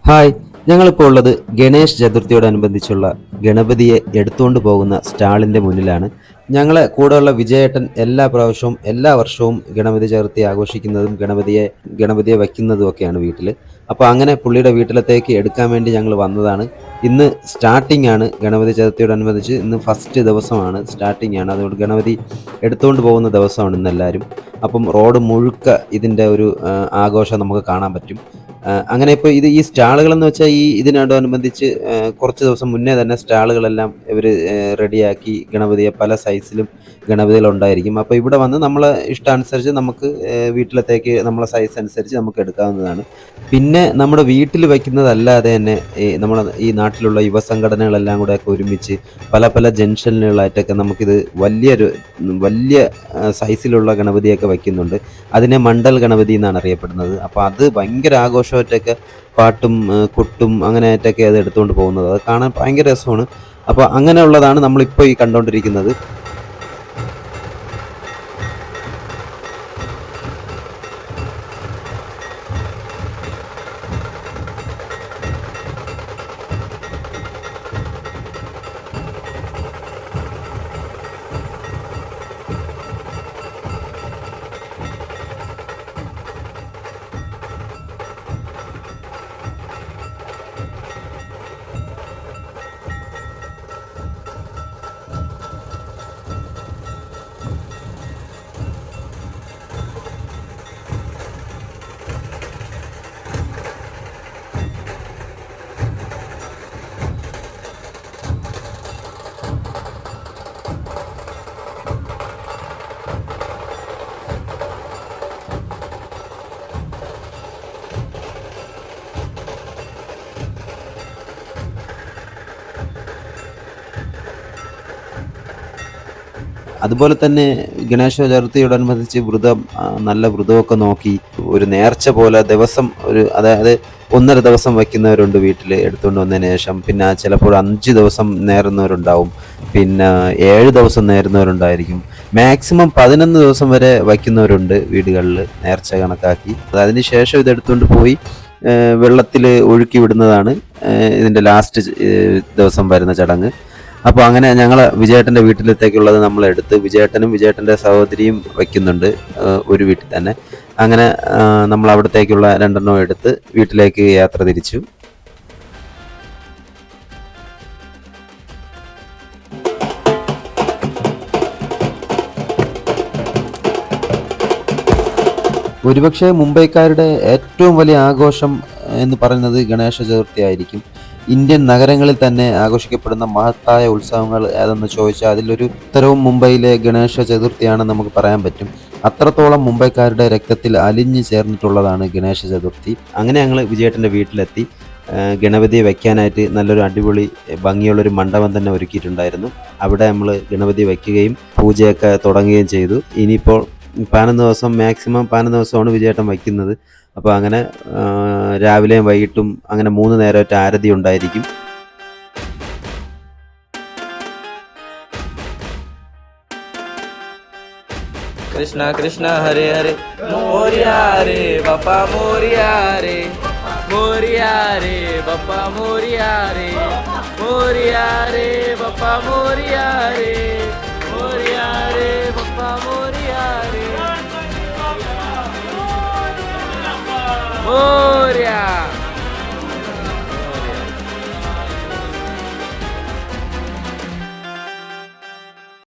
Hi, ഞങ്ങളിപ്പോൾ ഉള്ളത് ഗണേശ് ചതുർത്ഥിയോടനുബന്ധിച്ചുള്ള ഗണപതിയെ എടുത്തുകൊണ്ട് പോകുന്ന സ്റ്റാളിൻ്റെ മുന്നിലാണ്. ഞങ്ങളെ കൂടെയുള്ള വിജയേട്ടൻ എല്ലാ പ്രാവശ്യവും എല്ലാ വർഷവും ഗണപതി ചതുർത്ഥി ആഘോഷിക്കുന്നതും ഗണപതിയെ വയ്ക്കുന്നതും ഒക്കെയാണ് വീട്ടിൽ. അപ്പോൾ അങ്ങനെ പുള്ളിയുടെ വീട്ടിലത്തേക്ക് എടുക്കാൻ വേണ്ടി ഞങ്ങൾ വന്നതാണ്. ഇന്ന് സ്റ്റാർട്ടിംഗ് ആണ്, ഗണപതി ചതുർത്ഥിയോടനുബന്ധിച്ച് ഇന്ന് ഫസ്റ്റ് ദിവസമാണ്, സ്റ്റാർട്ടിംഗ് ആണ്. അതുകൊണ്ട് ഗണപതി എടുത്തുകൊണ്ട് പോകുന്ന ദിവസമാണ് ഇന്ന് എല്ലാവരും. അപ്പം റോഡ് മുഴുക്ക ഇതിൻ്റെ ഒരു ആഘോഷം നമുക്ക് കാണാൻ പറ്റും. അങ്ങനെ ഇപ്പോൾ ഈ സ്റ്റാളുകളെന്ന് വെച്ചാൽ ഇതിനോടനുബന്ധിച്ച് കുറച്ച് ദിവസം മുന്നേ തന്നെ സ്റ്റാളുകളെല്ലാം ഇവർ റെഡിയാക്കി ഗണപതിയെ പല സൈസിലും ഗണപതികളുണ്ടായിരിക്കും. അപ്പോൾ ഇവിടെ വന്ന് നമ്മളെ ഇഷ്ടാനുസരിച്ച് നമുക്ക് വീട്ടിലത്തേക്ക് നമ്മളെ സൈസ് അനുസരിച്ച് നമുക്ക് എടുക്കാവുന്നതാണ്. പിന്നെ നമ്മുടെ വീട്ടിൽ വയ്ക്കുന്നതല്ലാതെ തന്നെ നമ്മളെ ഈ നാട്ടിലുള്ള യുവസംഘടനകളെല്ലാം കൂടെയൊക്കെ ഒരുമിച്ച് പല പല ജംഗ്ഷനുകളായിട്ടൊക്കെ നമുക്കിത് വലിയ സൈസിലുള്ള ഗണപതിയൊക്കെ വയ്ക്കുന്നുണ്ട്. അതിനെ മണ്ഡൽ ഗണപതി എന്നാണ് അറിയപ്പെടുന്നത്. അപ്പോൾ അത് ഭയങ്കര ആഘോഷമായിട്ടൊക്കെ പാട്ടും കൊട്ടും അങ്ങനെ ആയിട്ടൊക്കെ അത് എടുത്തുകൊണ്ട് പോകുന്നത്. അത് കാണാൻ ഭയങ്കര രസമാണ്. അപ്പോൾ അങ്ങനെയുള്ളതാണ് നമ്മളിപ്പോൾ ഈ കണ്ടുകൊണ്ടിരിക്കുന്നത്. അതുപോലെ തന്നെ ഗണേശ ചതുർത്ഥിയോടനുബന്ധിച്ച് നല്ല വ്രതമൊക്കെ നോക്കി ഒരു നേർച്ച പോലെ ദിവസം അതായത് 1.5 ദിവസം വയ്ക്കുന്നവരുണ്ട് വീട്ടിൽ എടുത്തുകൊണ്ട് വന്നതിന് ശേഷം. പിന്നെ ചിലപ്പോൾ 5 ദിവസം നേരുന്നവരുണ്ടാവും, പിന്നെ 7 ദിവസം നേരുന്നവരുണ്ടായിരിക്കും. മാക്സിമം 11 ദിവസം വരെ വയ്ക്കുന്നവരുണ്ട് വീടുകളിൽ നേർച്ച കണക്കാക്കി. അതിന് ശേഷം ഇതെടുത്തുകൊണ്ട് പോയി വെള്ളത്തിൽ ഒഴുക്കി വിടുന്നതാണ് ഇതിൻ്റെ ലാസ്റ്റ് ദിവസം വരുന്ന ചടങ്ങ്. അപ്പോൾ അങ്ങനെ ഞങ്ങൾ വിജയേട്ടൻ്റെ വീട്ടിലത്തേക്കുള്ളത് നമ്മളെടുത്ത് വിജയേട്ടനും വിജയേട്ടൻ്റെ സഹോദരിയും വയ്ക്കുന്നുണ്ട് ഒരു വീട്ടിൽ തന്നെ. അങ്ങനെ നമ്മൾ അവിടത്തേക്കുള്ള 2 എടുത്ത് വീട്ടിലേക്ക് യാത്ര തിരിച്ചു. ഒരുപക്ഷെ മുംബൈക്കാരുടെ ഏറ്റവും വലിയ ആഘോഷം എന്ന് പറയുന്നത് ഗണേശ ചതുർത്ഥി ആയിരിക്കും. ഇന്ത്യൻ നഗരങ്ങളിൽ തന്നെ ആഘോഷിക്കപ്പെടുന്ന മഹത്തായ ഉത്സവങ്ങൾ ഏതെന്ന് ചോദിച്ചാൽ അതിലൊരു ഉത്തരവും മുംബൈയിലെ ഗണേശ ചതുർത്ഥിയാണെന്ന് നമുക്ക് പറയാൻ പറ്റും. അത്രത്തോളം മുംബൈക്കാരുടെ രക്തത്തിൽ അലിഞ്ഞു ചേർന്നിട്ടുള്ളതാണ് ഗണേശ ചതുർത്ഥി. അങ്ങനെ ഞങ്ങൾ വിജയേട്ടൻ്റെ വീട്ടിലെത്തി. ഗണപതിയെ വയ്ക്കാനായിട്ട് നല്ലൊരു അടിപൊളി ഭംഗിയുള്ളൊരു മണ്ഡപം തന്നെ ഒരുക്കിയിട്ടുണ്ടായിരുന്നു. അവിടെ നമ്മൾ ഗണപതി വയ്ക്കുകയും പൂജയൊക്കെ തുടങ്ങുകയും ചെയ്തു. ഇനിയിപ്പോൾ 15 ദിവസം, മാക്സിമം 15 ദിവസമാണ് വിജയേട്ടൻ വയ്ക്കുന്നത്. അപ്പോൾ അങ്ങനെ രാവിലെയും വൈകിട്ടും അങ്ങനെ 3 നേരമായിട്ട് ആരതി ഉണ്ടായിരിക്കും. കൃഷ്ണ കൃഷ്ണ ഹരേ ഹരേ മോരിയാ രേ ബപ്പ മോരിയാ രേ മോരിയാ രേ ബപ്പ മോരിയാ രേ മോരിയാ രേ ബപ്പ മോരിയാ രേ മോരിയാ രേ ബപ്പ മോരിയാ രേ മോരിയാ.